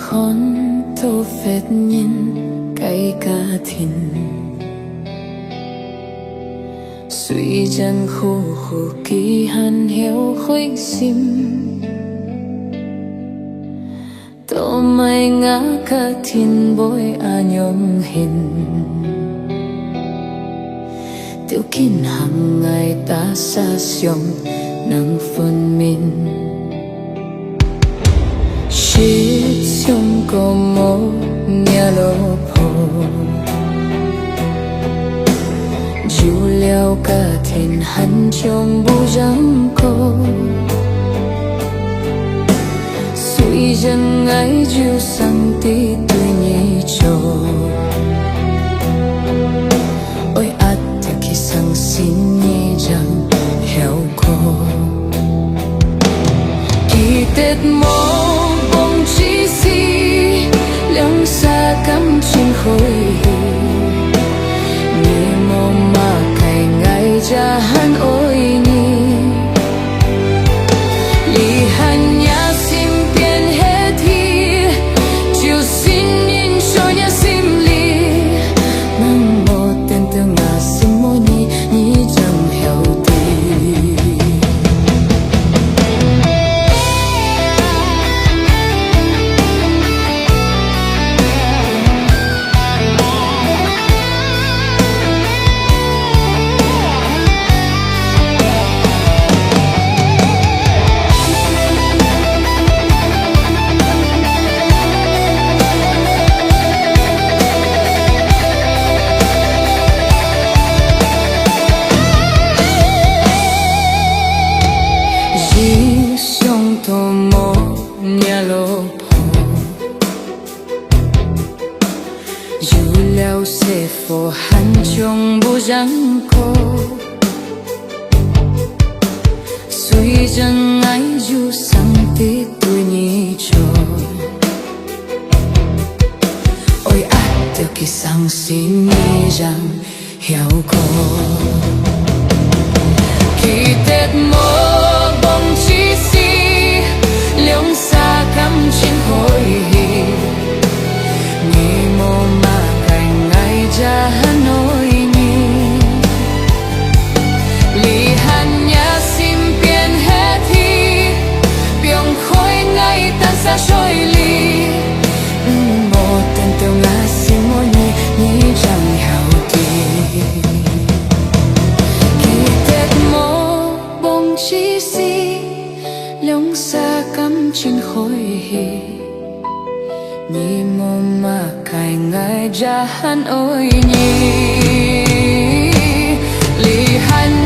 khôn tô phết nhìn cái cả thìn suy chân khu khu kỳ hàn hiếu khuyết sim tô mai ngã cả thìn bôi nhom hình tiêu kín hàng ngày ta xa xóm nắng phân mình shit trong como nhà lô phô dù leo cả thìn hắn trong bu răng cô suy dân ấy dù sang tí tôi nhị trồ ôi át thì khi sang xin nhị rằng heo cô kỳ tết mô bông chỉ si lắng xa cắm trên khối nhị mô mà cày ngày ra hắn ôi nhị lì hắn nhá sim tiền hết thì chiều xin nhìn cho nhá sim lì nắng mô tên tương ngà sim mô nhị nhị chẳng heo tì sẽ phô hắn trong bu răng cô suy dân ấy dù sang tí tôi nhị trò ôi át được khi sang xin nhị rằng hiểu cô khi tết mơ bông chỉ si liếng xa cắm trên khối nhị mô mà ra Hà Nội nhỉ lì hàn nhá sim biển hết thì biển khói ngày tan xa trôi lì một tên tiêu ngã sim môi nhỉ nhỉ chẳng hào tì khi tết mô bông chỉ si lông xa cắm trên khối nhị mô mà cài ngài ra hắn ôi nhị lì hắn